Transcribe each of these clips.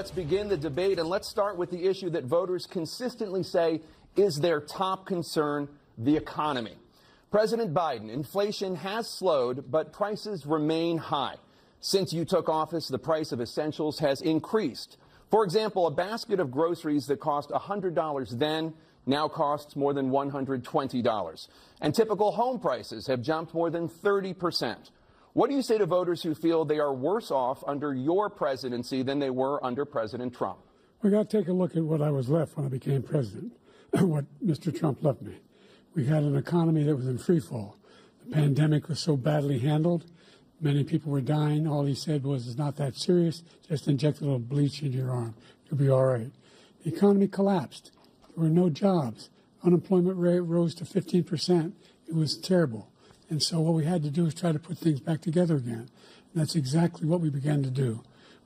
Let's begin the debate, and let's start with the issue that voters consistently say is their top concern, the economy. President Biden, inflation has slowed, but prices remain high. Since you took office, the price of essentials has increased. For example, a basket of groceries that cost $100 then now costs more than $120. And typical home prices have jumped more than 30%. What do you say to voters who feel they are worse off under your presidency than they were under President Trump? We got to take a look at what I was left when I became president, what Mr. Trump left me. We had an economy that was in freefall. The pandemic was so badly handled. Many people were dying. All he said was, it's not that serious. Just inject a little bleach into your arm. You'll be all right. The economy collapsed. There were no jobs. Unemployment rate rose to 15%. It was terrible. And so what we had to do is try to put things back together again. And that's exactly what we began to do.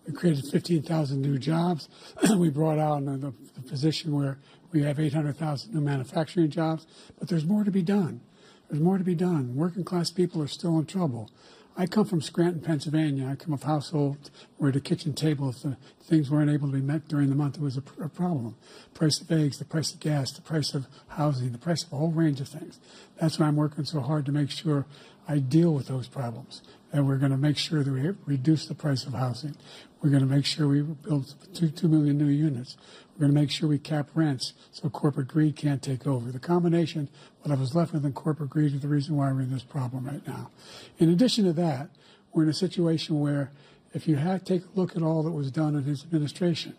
We created 15,000 new jobs. We brought out the position where we have 800,000 new manufacturing jobs. But there's more to be done. There's more to be done. Working class people are still in trouble. I come from Scranton, Pennsylvania. I come of households where the kitchen table, if the things weren't able to be met during the month, it was a problem. Price of eggs, the price of gas, the price of housing, the price of a whole range of things. That's why I'm working so hard to make sure I deal with those problems. And we're going to make sure that we reduce the price of housing. We're going to make sure we build 2 million new units. We're going to make sure we cap rents so corporate greed can't take over. The combination, what I was left with in corporate greed, is the reason why we're in this problem right now. In addition to that, we're in a situation where if you take a look at all that was done in his administration,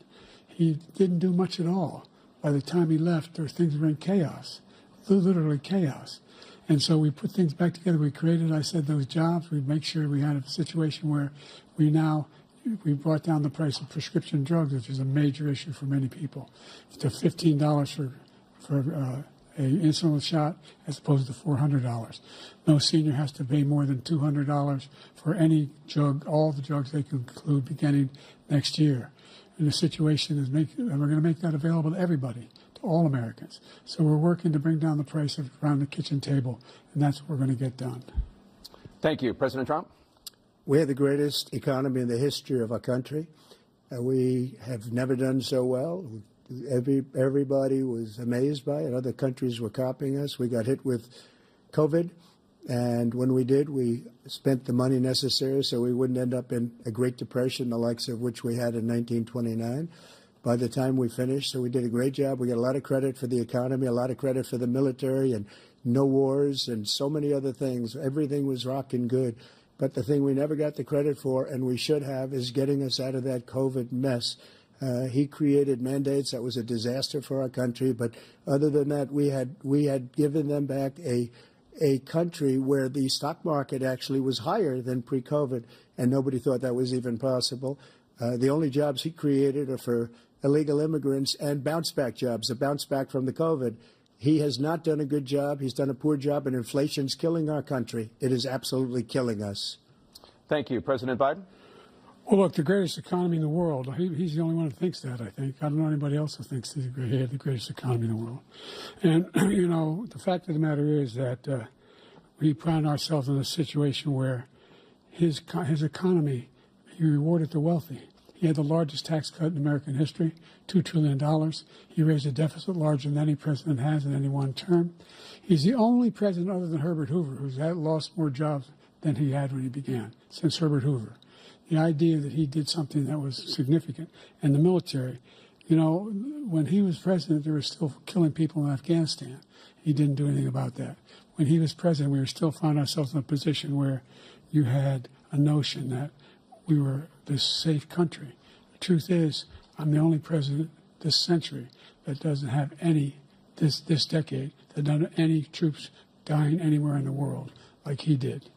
he didn't do much at all. By the time he left, things were in chaos, literally chaos. And so we put things back together. We created, I said, those jobs. We make sure we had a situation where we brought down the price of prescription drugs, which is a major issue for many people, to $15 for an insulin shot as opposed to $400. No senior has to pay more than $200 for any drug, all the drugs they can include beginning next year. And the situation is and we're going to make that available to everybody, to all Americans. So we're working to bring down the price around the kitchen table, and that's what we're going to get done. Thank you. President Trump? We have the greatest economy in the history of our country. We have never done so well. Everybody was amazed by it. Other countries were copying us. We got hit with COVID, and when we did, we spent the money necessary so we wouldn't end up in a Great Depression, the likes of which we had in 1929. By the time we finished, so we did a great job. We got a lot of credit for the economy, a lot of credit for the military, and no wars, and so many other things. Everything was rocking good. But the thing we never got the credit for, and we should have, is getting us out of that COVID mess. He created mandates that was a disaster for our country. But other than that, we had given them back a country where the stock market actually was higher than pre-COVID, and nobody thought that was even possible. The only jobs he created are for illegal immigrants and bounce-back jobs, a bounce-back from the COVID. He has not done a good job. He's done a poor job, and inflation's killing our country. It is absolutely killing us. Thank you. President Biden? Well, look, the greatest economy in the world, he's the only one who thinks that, I think. I don't know anybody else who thinks he had the greatest economy in the world. And, you know, the fact of the matter is that we find ourselves in a situation where his economy, he rewarded the wealthy. He had the largest tax cut in American history, $2 trillion. He raised a deficit larger than any president has in any one term. He's the only president other than Herbert Hoover who's lost more jobs than he had when he began, since Herbert Hoover. The idea that he did something that was significant. And the military, you know, when he was president, they were still killing people in Afghanistan. He didn't do anything about that. When he was president, we were still found ourselves in a position where you had a notion that we were this safe country. The truth is, I'm the only president this century that doesn't have this decade, that doesn't have any troops dying anywhere in the world like he did.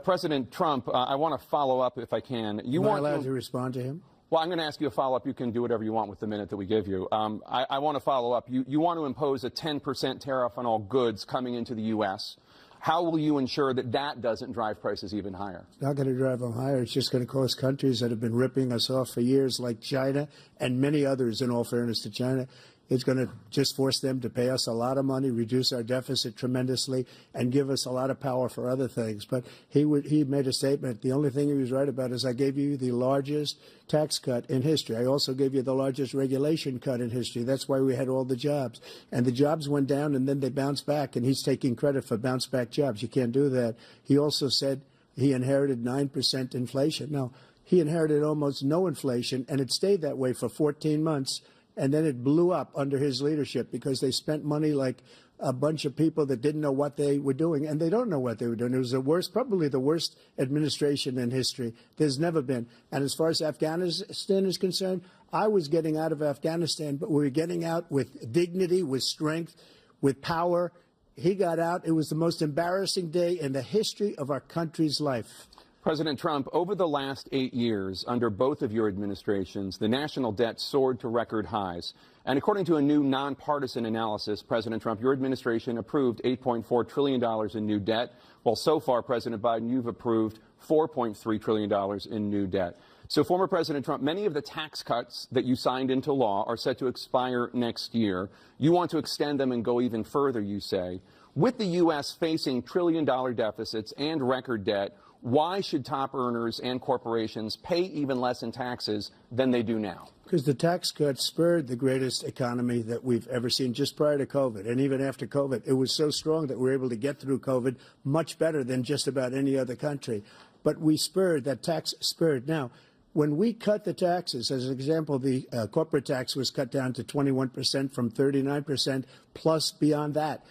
President Trump, I want to follow up if I can. Am I allowed to respond to him? Well, I'm going to ask you a follow-up. You can do whatever you want with the minute that we give you. I want to follow up. You want to impose a 10% tariff on all goods coming into the U.S. How will you ensure that that doesn't drive prices even higher? It's not going to drive them higher. It's just going to cost countries that have been ripping us off for years, like China and many others, in all fairness to China. It's going to just force them to pay us a lot of money, reduce our deficit tremendously, and give us a lot of power for other things. But he made a statement. The only thing he was right about is I gave you the largest tax cut in history. I also gave you the largest regulation cut in history. That's why we had all the jobs. And the jobs went down, and then they bounced back, and he's taking credit for bounce-back jobs. You can't do that. He also said he inherited 9% inflation. Now, he inherited almost no inflation, and it stayed that way for 14 months. And then it blew up under his leadership because they spent money like a bunch of people that didn't know what they were doing, and they don't know what they were doing. It was the worst, probably the worst administration in history. There's never been. And as far as Afghanistan is concerned, I was getting out of Afghanistan, but we were getting out with dignity, with strength, with power. He got out. It was the most embarrassing day in the history of our country's life. President Trump, over the last 8 years, under both of your administrations, the national debt soared to record highs. And according to a new nonpartisan analysis, President Trump, your administration approved $8.4 trillion in new debt, while so far, President Biden, you've approved $4.3 trillion in new debt. So, former President Trump, many of the tax cuts that you signed into law are set to expire next year. You want to extend them and go even further, you say. With the U.S. facing trillion-dollar deficits and record debt, why should top earners and corporations pay even less in taxes than they do now? Because the tax cuts spurred the greatest economy that we've ever seen just prior to COVID. And even after COVID, it was so strong that we were able to get through COVID much better than just about any other country. But we spurred, that tax spurred. Now, when we cut the taxes, as an example, the corporate tax was cut down to 21% from 39%, plus beyond that.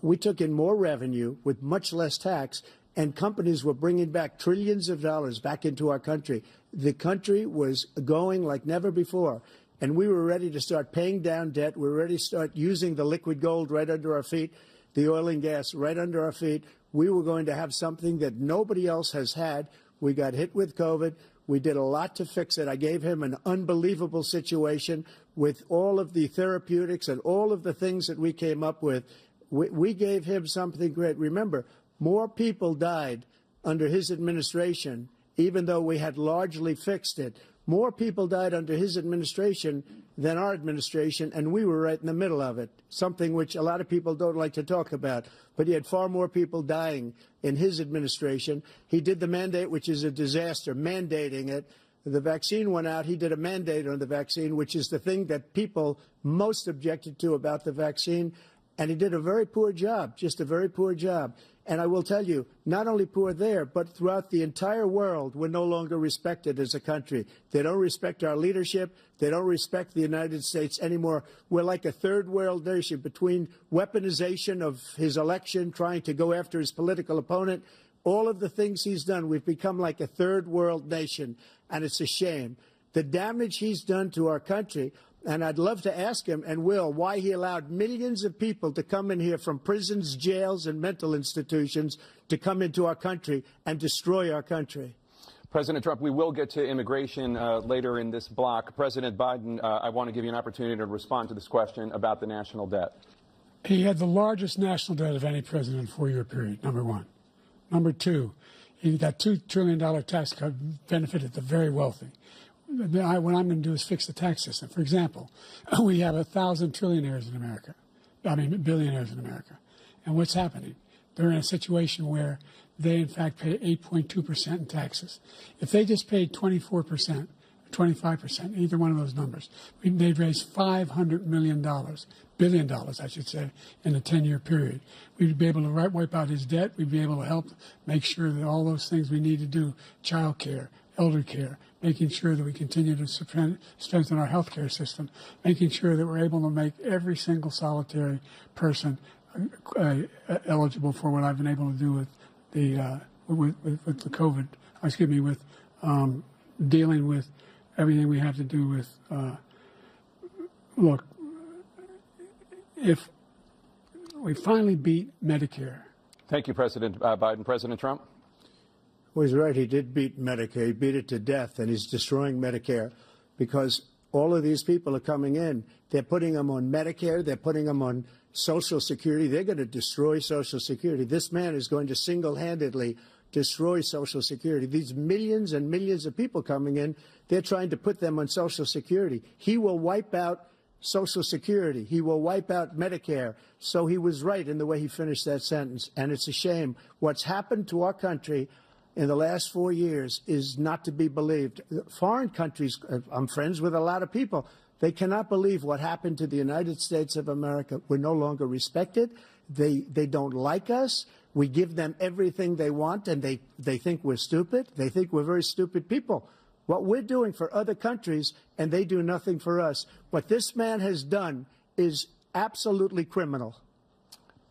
We took in more revenue with much less tax, and companies were bringing back trillions of dollars back into our country. The country was going like never before, and we were ready to start paying down debt. We were ready to start using the liquid gold right under our feet, the oil and gas right under our feet. We were going to have something that nobody else has had. We got hit with COVID. We did a lot to fix it. I gave him an unbelievable situation with all of the therapeutics and all of the things that we came up with. We gave him something great. Remember, more people died under his administration, even though we had largely fixed it. More people died under his administration than our administration, and we were right in the middle of it, something which a lot of people don't like to talk about. But he had far more people dying in his administration. He did the mandate, which is a disaster, mandating it. The vaccine went out. He did a mandate on the vaccine, which is the thing that people most objected to about the vaccine. And he did a very poor job, just a very poor job. And I will tell you, not only poor there, but throughout the entire world, we're no longer respected as a country. They don't respect our leadership. They don't respect the United States anymore. We're like a third world nation between weaponization of his election, trying to go after his political opponent, all of the things he's done. We've become like a third world nation, and it's a shame. The damage he's done to our country. And I'd love to ask him, and will, why he allowed millions of people to come in here from prisons, jails, and mental institutions to come into our country and destroy our country. President Trump, we will get to immigration later in this block. President Biden, I want to give you an opportunity to respond to this question about the national debt. He had the largest national debt of any president in a 4-year period, number one. Number two, that $2 trillion tax cut benefited the very wealthy. What I'm going to do is fix the tax system. For example, we have 1,000 trillionaires in America. Billionaires in America. And what's happening? They're in a situation where they, in fact, pay 8.2% in taxes. If they just paid 24%, 25%, either one of those numbers, they'd raise $500 billion, I should say, in a 10-year period. We'd be able to wipe out his debt. We'd be able to help make sure that all those things we need to do, child care, elder care, making sure that we continue to strengthen our health care system, making sure that we're able to make every single solitary person eligible for what I've been able to do with the with the COVID, with dealing with everything we have to do with, look, if we finally beat Medicare. Thank you, President Biden. President Trump? Well, he's right. He did beat Medicare. He beat it to death, and he's destroying Medicare because all of these people are coming in. They're putting them on Medicare. They're putting them on Social Security. They're going to destroy Social Security. This man is going to single-handedly destroy Social Security. These millions and millions of people coming in, they're trying to put them on Social Security. He will wipe out Social Security. He will wipe out Medicare. So he was right in the way he finished that sentence. And it's a shame. What's happened to our country in the last 4 years is not to be believed. Foreign countries, I'm friends with a lot of people, they cannot believe what happened to the United States of America. We're no longer respected. They don't like us. We give them everything they want, and they think we're stupid. They think we're very stupid people. What we're doing for other countries, and they do nothing for us. What this man has done is absolutely criminal.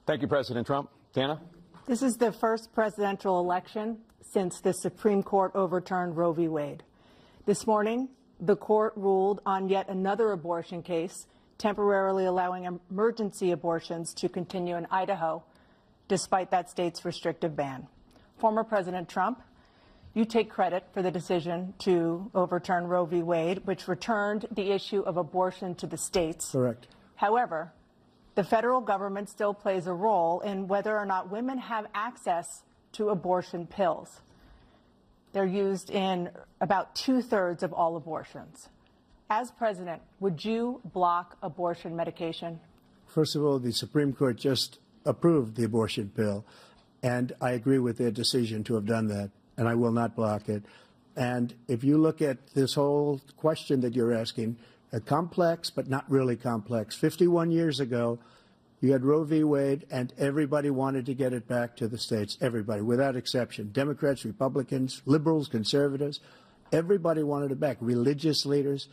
Thank you, President Trump. Tana? This is the first presidential election since the Supreme Court overturned Roe v. Wade. This morning, the court ruled on yet another abortion case, temporarily allowing emergency abortions to continue in Idaho, despite that state's restrictive ban. Former President Trump, you take credit for the decision to overturn Roe v. Wade, which returned the issue of abortion to the states. Correct. However, the federal government still plays a role in whether or not women have access to abortion pills. They're used in about 2/3 of all abortions. As president, would you block abortion medication? First of all, the Supreme Court just approved the abortion bill, and I agree with their decision to have done that, and I will not block it. And if you look at this whole question that you're asking, complex but not really complex. 51 years ago, you had Roe v. Wade, and everybody wanted to get it back to the states. Everybody, without exception. Democrats, Republicans, liberals, conservatives. Everybody wanted it back. Religious leaders.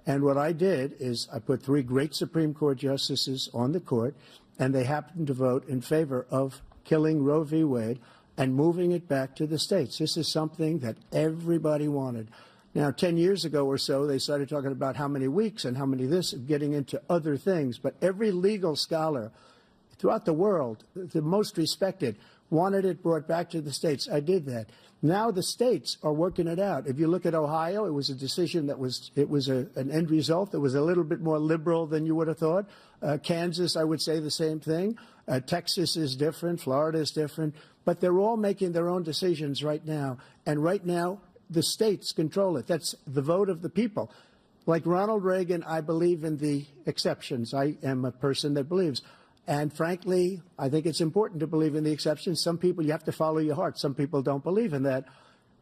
And what I did is I put 3 great Supreme Court justices on the court, and they happened to vote in favor of killing Roe v. Wade and moving it back to the states. This is something that everybody wanted. Now, 10 years ago or so, they started talking about how many weeks and how many this, getting into other things. But every legal scholar throughout the world, the most respected, wanted it brought back to the states. I did that. Now the states are working it out. If you look at Ohio, it was a decision that was an end result that was a little bit more liberal than you would have thought. Kansas, I would say the same thing. Texas is different. Florida is different. But they're all making their own decisions right now. And right now, the states control it. That's the vote of the people. Like Ronald Reagan, I believe in the exceptions. I am a person that believes. And frankly, I think it's important to believe in the exceptions. Some people, you have to follow your heart. Some people don't believe in that.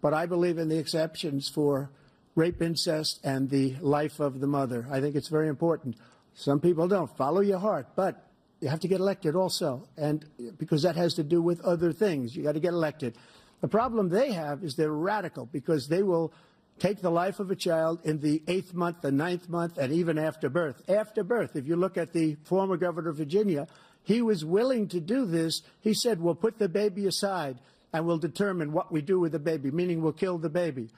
But I believe in the exceptions for rape, incest, and the life of the mother. I think it's very important. Some people don't. Follow your heart. But you have to get elected also. And because that has to do with other things. You got to get elected. The problem they have is they're radical because they will take the life of a child in the 8th month, the 9th month, and even after birth. After birth, if you look at the former governor of Virginia, he was willing to do this. He said, we'll put the baby aside and we'll determine what we do with the baby, meaning we'll kill the baby.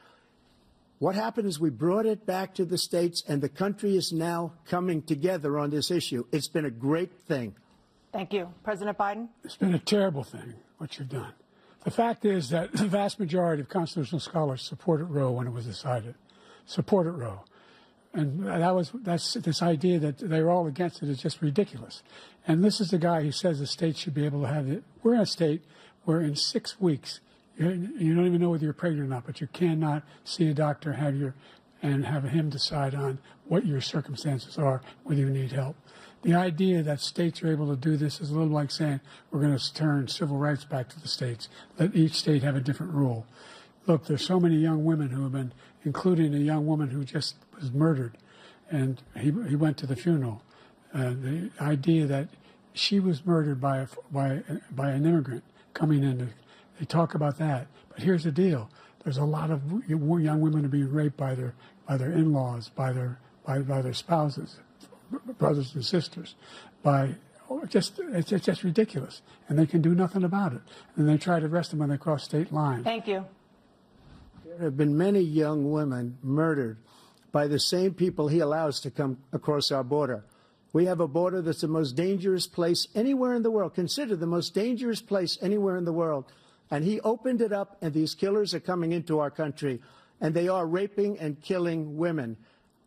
What happened is we brought it back to the states, and the country is now coming together on this issue. It's been a great thing. Thank you. President Biden? It's been a terrible thing, what you've done. The fact is that the vast majority of constitutional scholars supported Roe when it was decided, supported Roe. And that's this idea that they're all against it is just ridiculous. And this is the guy who says the state should be able to have it. We're in a state where in 6 weeks, you don't even know whether you're pregnant or not, but you cannot see a doctor, and have him decide on what your circumstances are, whether you need help. The idea that states are able to do this is a little like saying we're going to turn civil rights back to the states, let each state have a different rule. Look, there's so many young women who have been, including a young woman who just was murdered, and he went to the funeral. The idea that she was murdered by an immigrant coming in, they talk about that. But here's the deal. There's a lot of young women who are being raped by their in-laws, by their spouses, brothers and sisters, it's just ridiculous, and they can do nothing about it. And they try to arrest them when they cross state lines. Thank you. There have been many young women murdered by the same people he allows to come across our border. We have a border that's the most dangerous place anywhere in the world, considered the most dangerous place anywhere in the world. And he opened it up, and these killers are coming into our country, and they are raping and killing women.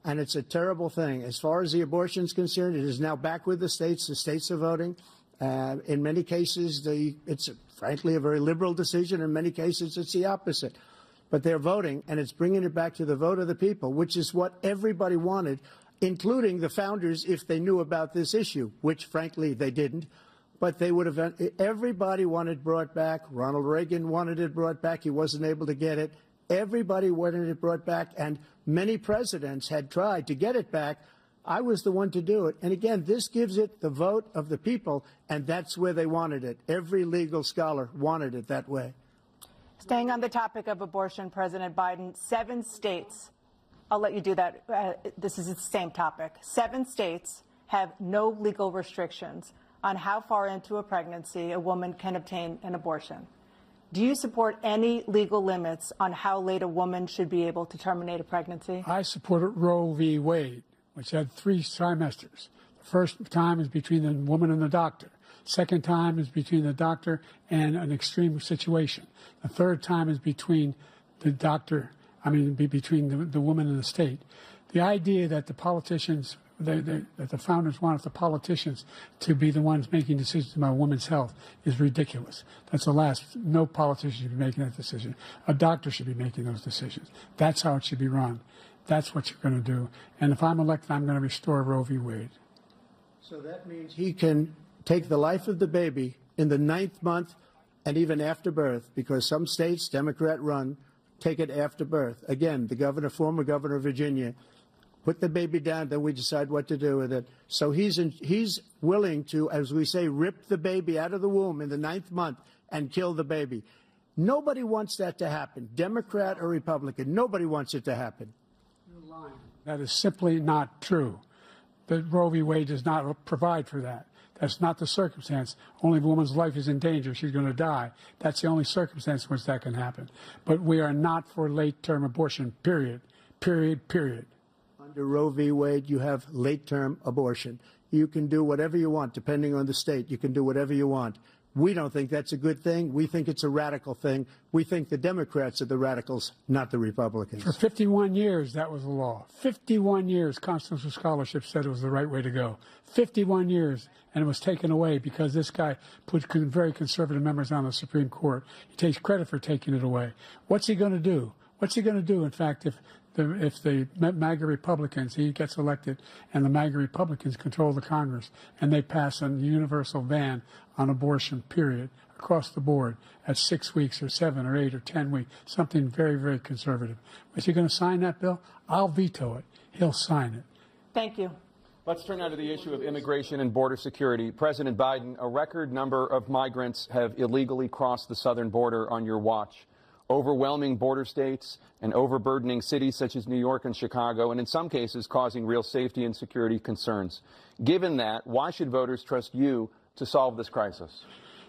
And it's a terrible thing. As far as the abortion is concerned, it is now back with the states. The states are voting. In many cases, it's frankly a very liberal decision. In many cases, it's the opposite. But they're voting, and it's bringing it back to the vote of the people, which is what everybody wanted. including the founders if they knew about this issue, which, frankly, they didn't. But they would have, everybody wanted it brought back. Ronald Reagan wanted it brought back. He wasn't able to get it. Everybody wanted it brought back, and many presidents had tried to get it back. I was the one to do it. And again, this gives it the vote of the people, and that's where they wanted it. Every legal scholar wanted it that way. Staying on the topic of abortion, President Biden, 7 states, I'll let you do that. This is the same topic. 7 states have no legal restrictions on how far into a pregnancy a woman can obtain an abortion. Do you support any legal limits on how late a woman should be able to terminate a pregnancy? I supported Roe v. Wade, which had 3 trimesters. The first time is between the woman and the doctor. Second time is between the doctor and an extreme situation. The third time is between the doctor, between the woman and the state. The idea that the politicians, that the founders wanted the politicians to be the ones making decisions about women's health is ridiculous. That's the last. No politician should be making that decision. A doctor should be making those decisions. That's how it should be run. That's what you're going to do. And if I'm elected, I'm going to restore Roe v. Wade. So that means he can take the life of the baby in the 9th month and even after birth, because some states, Democrat run, take it after birth. Again, the former governor of Virginia, put the baby down, then we decide what to do with it. So he's willing to, as we say, rip the baby out of the womb in the 9th month and kill the baby. Nobody wants that to happen, Democrat or Republican. Nobody wants it to happen. You're lying. That is simply not true. The Roe v. Wade does not provide for that. That's not the circumstance. Only if a woman's life is in danger, she's going to die. That's the only circumstance in which that can happen. But we are not for late-term abortion, period. Period, period. Under Roe v. Wade, you have late-term abortion. You can do whatever you want, depending on the state. You can do whatever you want. We don't think that's a good thing. We think it's a radical thing. We think the Democrats are the radicals, not the Republicans. For 51 years, that was the law. 51 years, constitutional scholarship said it was the right way to go. 51 years, and it was taken away because this guy put very conservative members on the Supreme Court. He takes credit for taking it away. What's he going to do? What's he going to do, in fact, if the MAGA Republicans, he gets elected, and the MAGA Republicans control the Congress, and they pass a universal ban on abortion, period, across the board at 6 weeks or 7 or 8 or 10 weeks, something very, very conservative. Is he going to sign that bill? I'll veto it. He'll sign it. Thank you. Let's turn now to the issue of immigration and border security. President Biden, a record number of migrants have illegally crossed the southern border on your watch. Overwhelming border states and overburdening cities such as New York and Chicago, and in some cases causing real safety and security concerns. Given that, why should voters trust you to solve this crisis?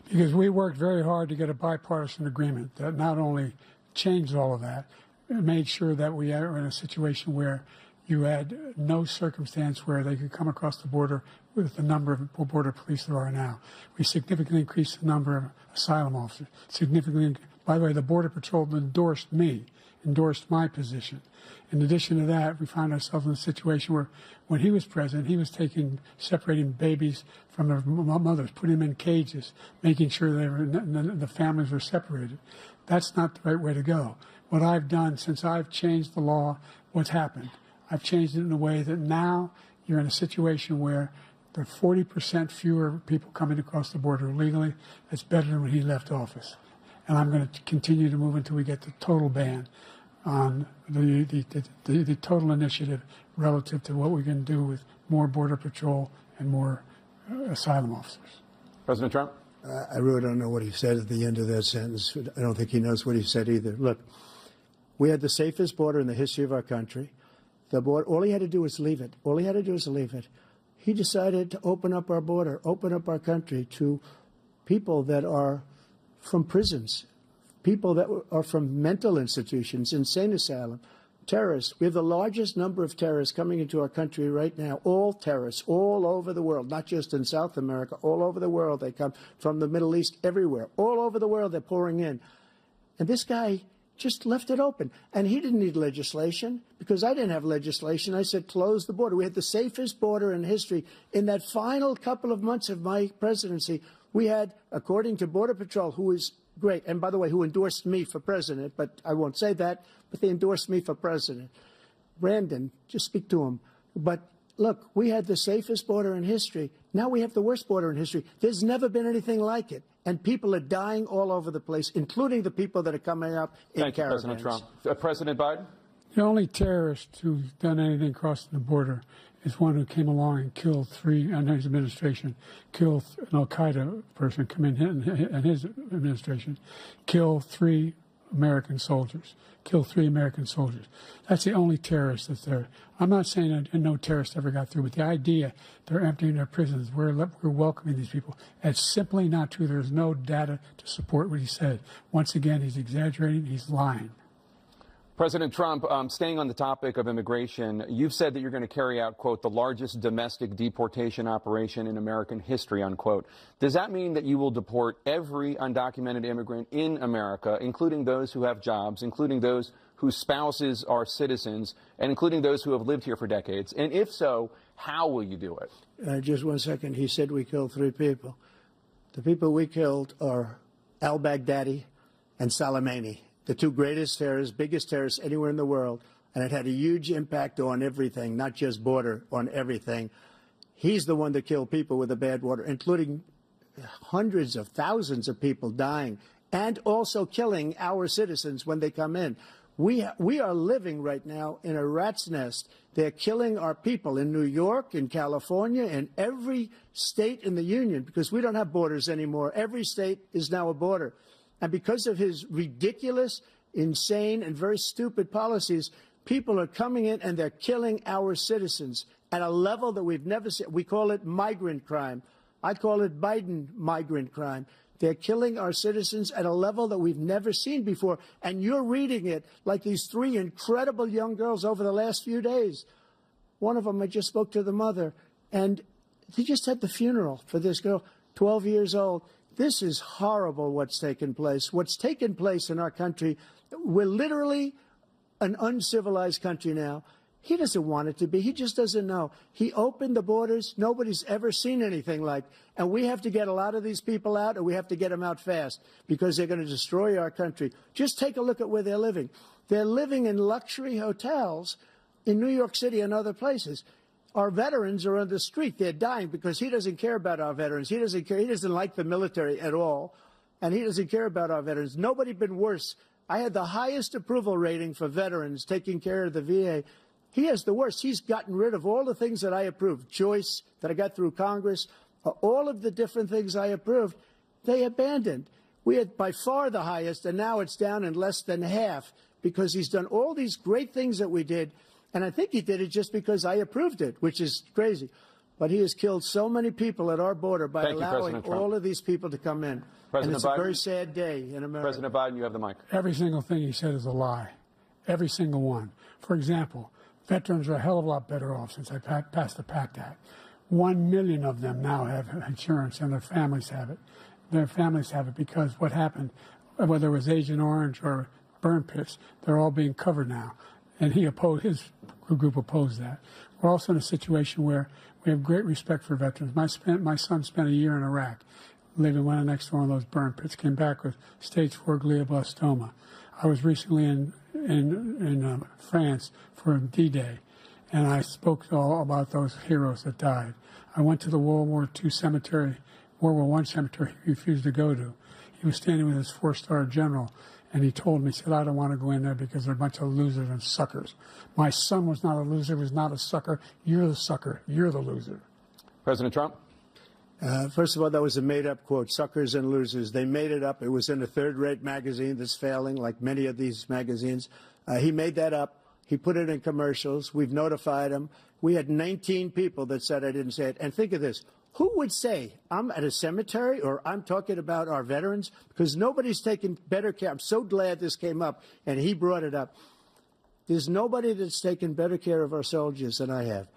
Because we worked very hard to get a bipartisan agreement that not only changed all of that, it made sure that we are in a situation where you had no circumstance where they could come across the border with the number of border police there are now. We significantly increased the number of asylum officers, significantly. By the way, the Border Patrol endorsed my position. In addition to that, we found ourselves in a situation where when he was president, he was separating babies from their mothers, putting them in cages, making sure the families were separated. That's not the right way to go. What I've done since I've changed the law, what's happened? I've changed it in a way that now you're in a situation where there are 40% fewer people coming across the border illegally. That's better than when he left office. And I'm going to continue to move until we get the total ban on the total initiative relative to what we can do with more Border Patrol and more asylum officers. President Trump? I really don't know what he said at the end of that sentence. I don't think he knows what he said either. Look, we had the safest border in the history of our country. The border, all he had to do was leave it. All he had to do was leave it. He decided to open up our border, open up our country to people that are from prisons, people that are from mental institutions, insane asylum, terrorists. We have the largest number of terrorists coming into our country right now, all terrorists, all over the world, not just in South America, all over the world. They come from the Middle East, everywhere. All over the world, they're pouring in. And this guy just left it open. And he didn't need legislation, because I didn't have legislation. I said, close the border. We had the safest border in history. In that final couple of months of my presidency, we had, according to Border Patrol, who is great, and by the way, who endorsed me for president, but I won't say that, but they endorsed me for president. Brandon, just speak to him. But look, we had the safest border in history. Now we have the worst border in history. There's never been anything like it. And people are dying all over the place, including the people that are coming up in caravans. Thank you, President Trump. President Biden? The only terrorist who's done anything crossing the border is one who came along and killed three, under his administration, killed an al-Qaeda person come in his administration, killed three American soldiers. That's the only terrorist that's there. I'm not saying that no terrorist ever got through, but the idea they're emptying their prisons, we're welcoming these people, that's simply not true. There's no data to support what he said. Once again, he's exaggerating, he's lying. President Trump, staying on the topic of immigration, you've said that you're going to carry out, quote, the largest domestic deportation operation in American history, unquote. Does that mean that you will deport every undocumented immigrant in America, including those who have jobs, including those whose spouses are citizens, and including those who have lived here for decades? And if so, how will you do it? Just 1 second. He said we killed 3 people. The people we killed are al-Baghdadi and Soleimani, the 2 greatest terrorists, biggest terrorists anywhere in the world, and it had a huge impact on everything, not just border, on everything. He's the one that killed people with the bad water, including hundreds of thousands of people dying, and also killing our citizens when they come in. We are living right now in a rat's nest. They're killing our people in New York, in California, in every state in the union, because we don't have borders anymore. Every state is now a border. And because of his ridiculous, insane, and very stupid policies, people are coming in and they're killing our citizens at a level that we've never seen. We call it migrant crime. I call it Biden migrant crime. They're killing our citizens at a level that we've never seen before. And you're reading it like these 3 incredible young girls over the last few days. One of them, I just spoke to the mother, and they just had the funeral for this girl, 12 years old. This is horrible what's taken place. What's taken place in our country, we're literally an uncivilized country now. He doesn't want it to be. He just doesn't know. He opened the borders. Nobody's ever seen anything like. And we have to get a lot of these people out, and we have to get them out fast, because they're going to destroy our country. Just take a look at where they're living. They're living in luxury hotels in New York City and other places. Our veterans are on the street. They're dying because he doesn't care about our veterans. He doesn't care. He doesn't like the military at all, and he doesn't care about our veterans. Nobody been worse. I had the highest approval rating for veterans taking care of the VA. He has the worst. He's gotten rid of all the things that I approved, choice that I got through Congress, all of the different things I approved, they abandoned. We had by far the highest, and now it's down in less than half, because he's done all these great things that we did. And I think he did it just because I approved it, which is crazy. But he has killed so many people at our border by allowing all of these people to come in. And it's a very sad day in America. President Biden, you have the mic. Every single thing he said is a lie. Every single one. For example, veterans are a hell of a lot better off since I passed the PACT Act. 1 million of them now have insurance, and their families have it. Their families have it because what happened, whether it was Agent Orange or burn pits, they're all being covered now. And his group opposed that. We're also in a situation where we have great respect for veterans. My son spent a year in Iraq, living right next to one of those burn pits, came back with stage 4 glioblastoma. I was recently in France for D-Day, and I spoke all about those heroes that died. I went to the World War II cemetery, World War I cemetery he refused to go to. He was standing with his 4-star general, and he told me, he said, I don't want to go in there because they're a bunch of losers and suckers. My son was not a loser, was not a sucker. You're the sucker. You're the loser. President Trump? First of all, that was a made-up quote, suckers and losers. They made it up. It was in a third-rate magazine that's failing, like many of these magazines. He made that up. He put it in commercials. We've notified him. We had 19 people that said I didn't say it. And think of this. Who would say I'm at a cemetery or I'm talking about our veterans? Because nobody's taken better care. I'm so glad this came up, and he brought it up. There's nobody that's taken better care of our soldiers than I have.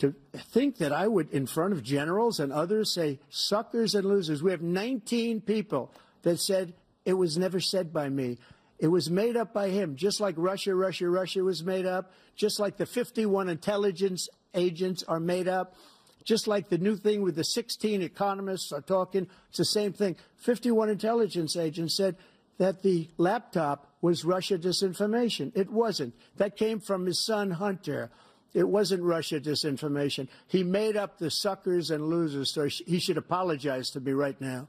To think that I would, in front of generals and others, say suckers and losers. We have 19 people that said it was never said by me. It was made up by him, just like Russia was made up, just like the 51 intelligence agents are made up, just like the new thing with the 16 economists are talking. It's the same thing. 51 intelligence agents said that the laptop was Russia disinformation. It wasn't. That came from his son, Hunter. It wasn't Russia disinformation. He made up the suckers and losers, so he should apologize to me right now.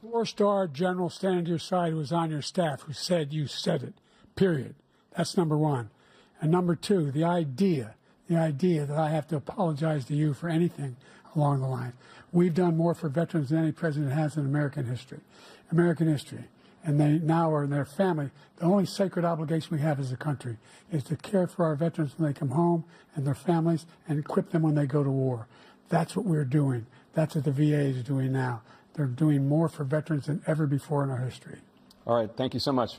Four-star general standing to your side who was on your staff who said you said it, period. That's number one. And number two, the idea that I have to apologize to you for anything along the line. We've done more for veterans than any president has in American history. And they now are in their family. The only sacred obligation we have as a country is to care for our veterans when they come home and their families and equip them when they go to war. That's what we're doing. That's what the VA is doing now. They're doing more for veterans than ever before in our history. All right. Thank you so much.